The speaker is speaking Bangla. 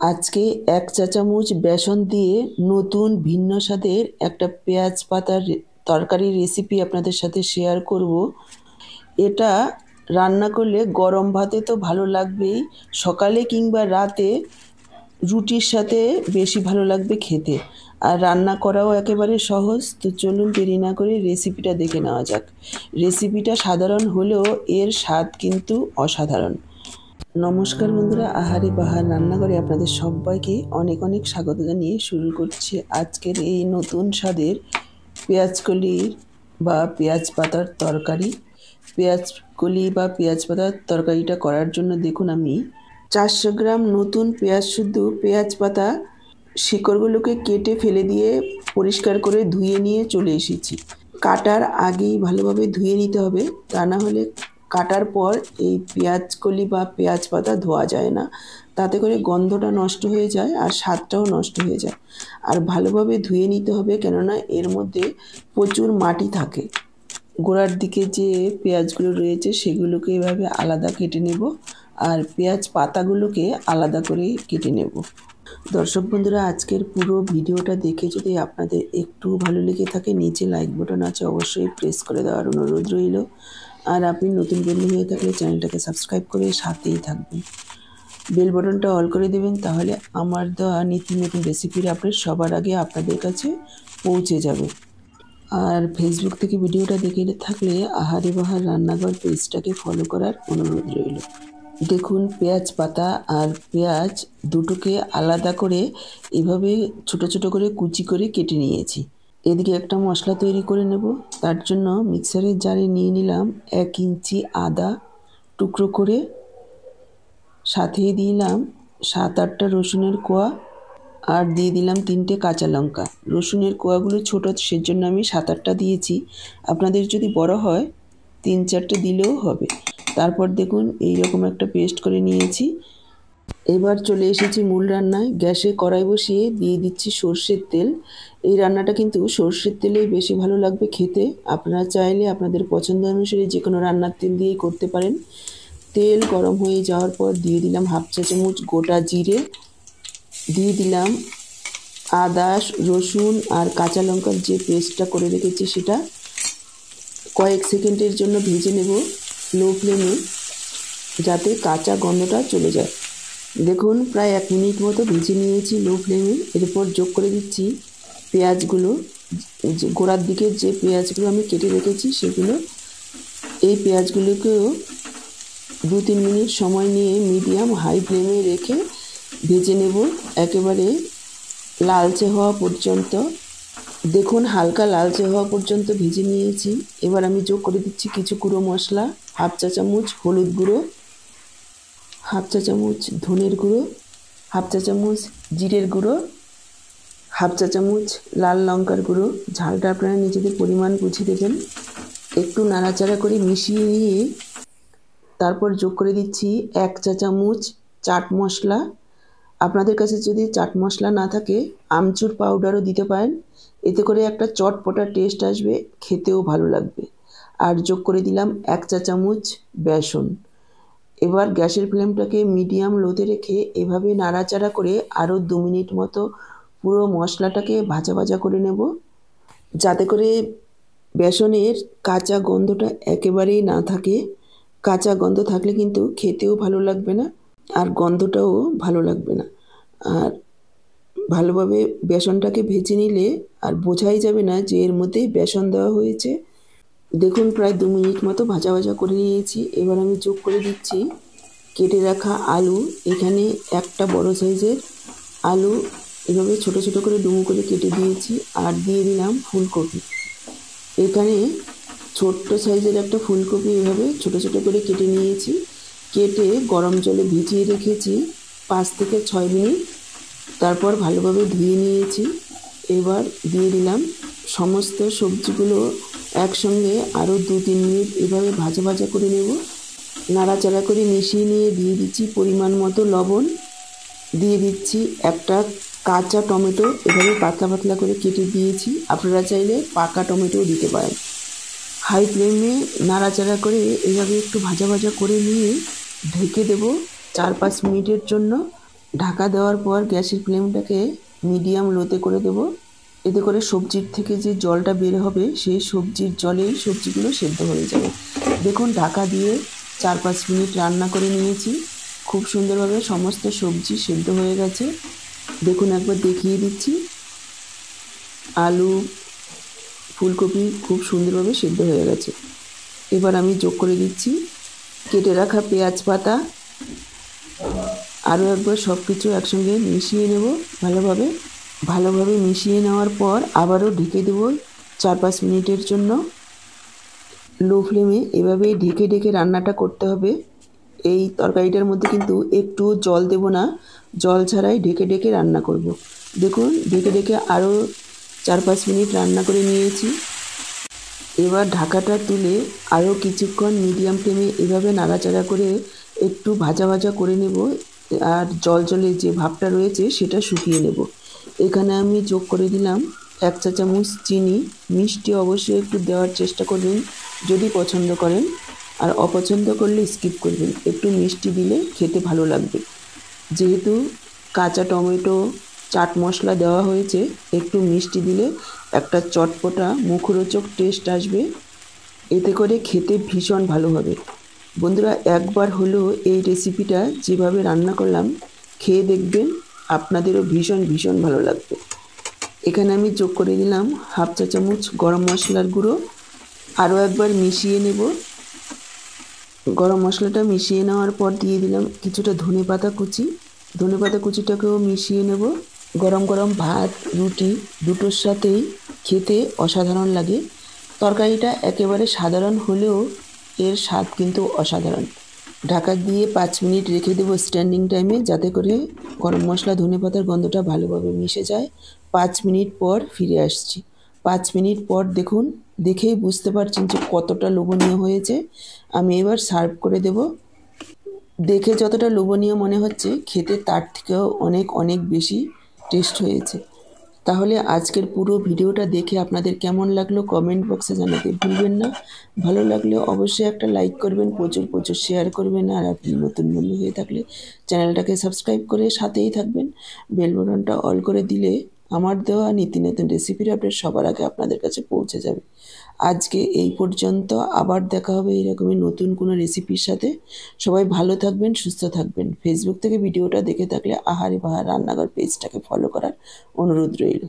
আজকে ১ চা চামচ বেসন দিয়ে নতুন ভিন্ন স্বাদের একটা পেঁয়াজ পাতার তরকারির রেসিপি আপনাদের সাথে শেয়ার করব। এটা রান্না করলে গরম ভাতে তো ভালো লাগবেই, সকালে কিংবা রাতে রুটির সাথে বেশি ভালো লাগবে খেতে। আর রান্না করাও একেবারে সহজ। তো চলুন দেরি না করে রেসিপিটা দেখে নেওয়া যাক। রেসিপিটা সাধারণ হলেও এর স্বাদ কিন্তু অসাধারণ। নমস্কার বন্ধুরা, আহারে বাহার রান্নাঘরে আপনাদের সবাইকে অনেক অনেক স্বাগত জানিয়ে শুরু করছি আজকের এই নতুন স্বাদের পেঁয়াজকলি বা পেঁয়াজ পাতার তরকারি। পেঁয়াজকলি বা পেঁয়াজ পাতার তরকারিটা করার জন্য দেখুন আমি 400 গ্রাম নতুন পেঁয়াজ শুদ্ধ পেঁয়াজ পাতা শিকড়গুলোকে কেটে ফেলে দিয়ে পরিষ্কার করে ধুয়ে নিয়ে চলে এসেছি। কাটার আগেই ভালোভাবে ধুয়ে নিতে হবে, তা না হলে কাটার পর এই পেঁয়াজকলি বা পেঁয়াজ পাতা ধোয়া যায় না, তাতে করে গন্ধটা নষ্ট হয়ে যায় আর স্বাদটাও নষ্ট হয়ে যায়। আর ভালোভাবে ধুয়ে নিতে হবে, কেননা এর মধ্যে প্রচুর মাটি থাকে। গোড়ার দিকে যে পেঁয়াজগুলো রয়েছে সেগুলোকে এভাবে আলাদা কেটে নেব, আর পেঁয়াজ পাতাগুলোকে আলাদা করে কেটে নেব। দর্শক বন্ধুরা, আজকের পুরো ভিডিওটা দেখে যদি আপনাদের একটু ভালো লেগে থাকে, নিচে লাইক বাটন আছে, অবশ্যই প্রেস করে দেওয়ার অনুরোধ রইল। আর আপনি নতুন বন্ধু হয়ে থাকলে চ্যানেলটাকে সাবস্ক্রাইব করে সাথেই থাকবেন, বেল বাটনটা অল করে দেবেন, তাহলে আমার দেওয়া নিত্য নতুন রেসিপির আপডেট সবার আগে আপনাদের কাছে পৌঁছে যাবে। আর ফেসবুক থেকে ভিডিওটা দেখে থাকলে আহারে বাহার রান্নাঘর পেজটাকে ফলো করার অনুরোধ রইল। দেখুন, পেঁয়াজ পাতা আর পেঁয়াজ দুটোকে আলাদা করে এভাবে ছোট ছোট করে কুচি করে কেটে নিয়েছি। এদিকে একটা মশলা তৈরি করে নেব। তার জন্য মিক্সারের জারে নিয়ে নিলাম 1 ইঞ্চি আদা টুকরো করে, সাথে দিলাম 7-8টা রসুনের কোয়া, আর দিয়ে দিলাম 3টে কাঁচা লঙ্কা। রসুনের কোয়াগুলো ছোটো, সেজন্য আমি 7-8টা দিয়েছি। আপনাদের যদি বড় হয় 3-4টে দিলেও হবে। তারপর দেখুন এইরকম একটা পেস্ট করে নিয়েছি। এবার চলে এসেছি মূল রান্নায়। গ্যাসে কড়াই বসিয়ে দিয়ে দিচ্ছি সর্ষের তেল। এই রান্নাটা কিন্তু সর্ষের তেলেই বেশি ভালো লাগবে খেতে। আপনারা চাইলে আপনাদের পছন্দ অনুসারে যে কোনো রান্নার তেল দিয়েই করতে পারেন। তেল গরম হয়ে যাওয়ার পর দিয়ে দিলাম 1/2 চা চামচ গোটা জিরে, দিয়ে দিলাম আদা রসুন আর কাঁচা লঙ্কার যে পেস্টটা করে রেখেছি সেটা। কয়েক সেকেন্ডের জন্য ভেজে নেব লো ফ্লেমে, যাতে কাঁচা গন্ধটা চলে যায়। দেখুন প্রায় 1 মিনিট মতো ভেজে নিয়েছি লো ফ্লেমে। এরপর যোগ করে দিচ্ছি পেঁয়াজগুলো, গোড়ার দিকে যে পেঁয়াজগুলো আমি কেটে রেখেছি সেগুলো। এই পেঁয়াজগুলোকেও 2-3 মিনিট সময় নিয়ে মিডিয়াম হাই ফ্লেমে রেখে ভেজে নেব একেবারে লালচে হওয়া পর্যন্ত। দেখুন হালকা লালচে হওয়া পর্যন্ত ভেজে নিয়েছি। এবার আমি যোগ করে দিচ্ছি কিছু গুঁড়ো মশলা। 1/2 চা চামচ হলুদ গুঁড়ো, 1/2 চা চামচ ধনের গুঁড়ো, 1/2 চা চামচ জিরের গুঁড়ো, 1/2 চা চামচ লাল লঙ্কার গুঁড়ো। ঝালটা আপনারা নিজেদের পরিমাণ বুঝে দেবেন। একটু নাড়াচাড়া করে মিশিয়ে নিয়ে তারপর যোগ করে দিচ্ছি 1 চা চামচ চাট মশলা। আপনাদের কাছে যদি চাট মশলা না থাকে আমচুর পাউডারও দিতে পারেন, এতে করে একটা চটপটা টেস্ট আসবে, খেতেও ভালো লাগবে। আর যোগ করে দিলাম 1 চা চামচ বেসন। এবার গ্যাসের ফ্লেমটাকে মিডিয়াম লোতে রেখে এভাবে নাড়াচাড়া করে আরও 2 মিনিট মতো পুরো মশলাটাকে ভাজা ভাজা করে নেব, যাতে করে বেসনের কাঁচা গন্ধটা একেবারেই না থাকে। কাঁচা গন্ধ থাকলে কিন্তু খেতেও ভালো লাগবে না, আর গন্ধটাও ভালো লাগবে না। আর ভালোভাবে বেসনটাকে ভেজে নিলে আর বোঝাই যাবে না যে এর মধ্যে বেসন দেওয়া হয়েছে। দেখুন প্রায় 2 মিনিট মতো ভাজা ভাজা করে নিয়েছি। এবার আমি যোগ করে দিচ্ছি কেটে রাখা আলু। এখানে একটা বড় সাইজের আলু এভাবে ছোট ছোট করে ডুমো করে কেটে দিয়েছি, আর দিয়ে দিলাম ফুলকপি। এখানে ছোট্ট সাইজের একটা ফুলকপি এভাবে ছোট ছোট করে কেটে নিয়েছি। কেটে গরম জলে ভিজিয়ে রেখেছি 5 থেকে 6 মিনিট। তারপর ভালোভাবে ধুয়ে নিয়েছি। এবার দিয়ে দিলাম সমস্ত সবজিগুলো একসঙ্গে আরও 2-3 মিনিট এভাবে ভাজা ভাজা করে নেব। নাড়াচাড়া করে মিশিয়ে নিয়ে দিয়ে দিচ্ছি পরিমাণ মতো লবণ, দিয়ে দিচ্ছি একটা কাঁচা টমেটো এভাবে পাতলা পাতলা করে কেটে দিয়েছি। আপনারা চাইলে পাকা টমেটোও দিতে পারেন। হাই ফ্লেমে নাড়াচাড়া করে এভাবে একটু ভাজা ভাজা করে নিয়ে ঢেকে দেব 4-5 মিনিটের জন্য। ঢাকা দেওয়ার পর গ্যাসের ফ্লেমটাকে মিডিয়াম লোতে করে দেব। এতে করে সবজির থেকে যে জলটা বের হবে সেই সবজির জলেই সবজিগুলো সেদ্ধ হয়ে যাবে। দেখুন ঢাকা দিয়ে 4-5 মিনিট রান্না করে নিয়েছি। খুব সুন্দরভাবে সমস্ত সবজি সেদ্ধ হয়ে গেছে। দেখুন একবার দেখিয়ে দিচ্ছি। আলু, ফুলকপি খুব সুন্দরভাবে সেদ্ধ হয়ে গেছে। এবার আমি যোগ করে দিচ্ছি কেটে রাখা পেঁয়াজ পাতা। আরও একবার সব কিছু একসঙ্গে মিশিয়ে নেব ভালোভাবে মিশিয়ে নেওয়ার পর আবারও ঢেকে দেব 4-5 মিনিটের জন্য। লো ফ্লেমে এভাবেই ঢেকে ঢেকে রান্নাটা করতে হবে। এই তরকারিটার মধ্যে কিন্তু একটু জল দেব না, জল ছাড়াই ঢেকে ঢেকে রান্না করব। দেখুন ঢেকে ঢেকে আরও 4-5 মিনিট রান্না করে নিয়েছি। এবার ঢাকাটা তুলে আরও কিছুক্ষণ মিডিয়াম ফ্লেমে এভাবে নাড়াচাড়া করে একটু ভাজা ভাজা করে নেব, আর জল যে ভাবটা রয়েছে সেটা শুকিয়ে নেব। এখানে আমি যোগ করে দিলাম 1 চা চামচ চিনি। মিষ্টি অবশ্যই একটু দেওয়ার চেষ্টা করবেন যদি পছন্দ করেন, আর অপছন্দ করলে স্কিপ করবেন। একটু মিষ্টি দিলে খেতে ভালো লাগবে। যেহেতু কাঁচা টমেটো, চাট মশলা দেওয়া হয়েছে, একটু মিষ্টি দিলে একটা চটপটা মুখরোচক টেস্ট আসবে। এতে করে খেতে ভীষণ ভালো হবে। বন্ধুরা একবার হলেও এই রেসিপিটা যেভাবে রান্না করলাম খেয়ে দেখবেন, আপনাদেরও ভীষণ ভালো লাগবে। এখানে আমি যোগ করে দিলাম 1/2 চা চামচ গরম মশলার গুঁড়ো। আরও একবার মিশিয়ে নেব। গরম মশলাটা মিশিয়ে নেওয়ার পর দিয়ে দিলাম কিছুটা ধনেপাতা কুচি। ধনেপাতা কুচিটাকেও মিশিয়ে নেব। গরম গরম ভাত, রুটি দুটোর সাথেই খেতে অসাধারণ লাগে। তরকারিটা একেবারে সাধারণ হলেও এর স্বাদ কিন্তু অসাধারণ। ঢাকা দিয়ে 5 মিনিট রেখে দেবো স্ট্যান্ডিং টাইমে, যাতে করে গরম মশলা ধনেপাতার গন্ধটা ভালোভাবে মিশে যায়। 5 মিনিট পর ফিরে আসছি। 5 মিনিট পর দেখুন, দেখেই বুঝতে পারছেন যে কতটা লোভনীয় হয়েছে। আমি এবার সার্ভ করে দেব। দেখে যতটা লোভনীয় মনে হচ্ছে খেতে তার থেকেও অনেক বেশি টেস্ট হয়েছে। তাহলে আজকের পুরো ভিডিওটা দেখে আপনাদের কেমন লাগলো কমেন্ট বক্সে জানাতে ভুলবেন না। ভালো লাগলে অবশ্যই একটা লাইক করবেন, প্রচুর শেয়ার করবেন, আর আপনি নতুন বন্ধু হয়ে থাকলে চ্যানেলটাকে সাবস্ক্রাইব করে সাথেই থাকবেন। বেল বাটনটা অল করে দিলে আমার দেওয়া নতুন রেসিপির আপডেট সবার আগে আপনাদের কাছে পৌঁছে যাবে। আজকে এই পর্যন্ত, আবার দেখা হবে এইরকমই নতুন কোনো রেসিপির সাথে। সবাই ভালো থাকবেন, সুস্থ থাকবেন। ফেসবুক থেকে ভিডিওটা দেখে থাকলে আহারে বাহার রান্নাঘর পেজটাকে ফলো করার অনুরোধ রইল।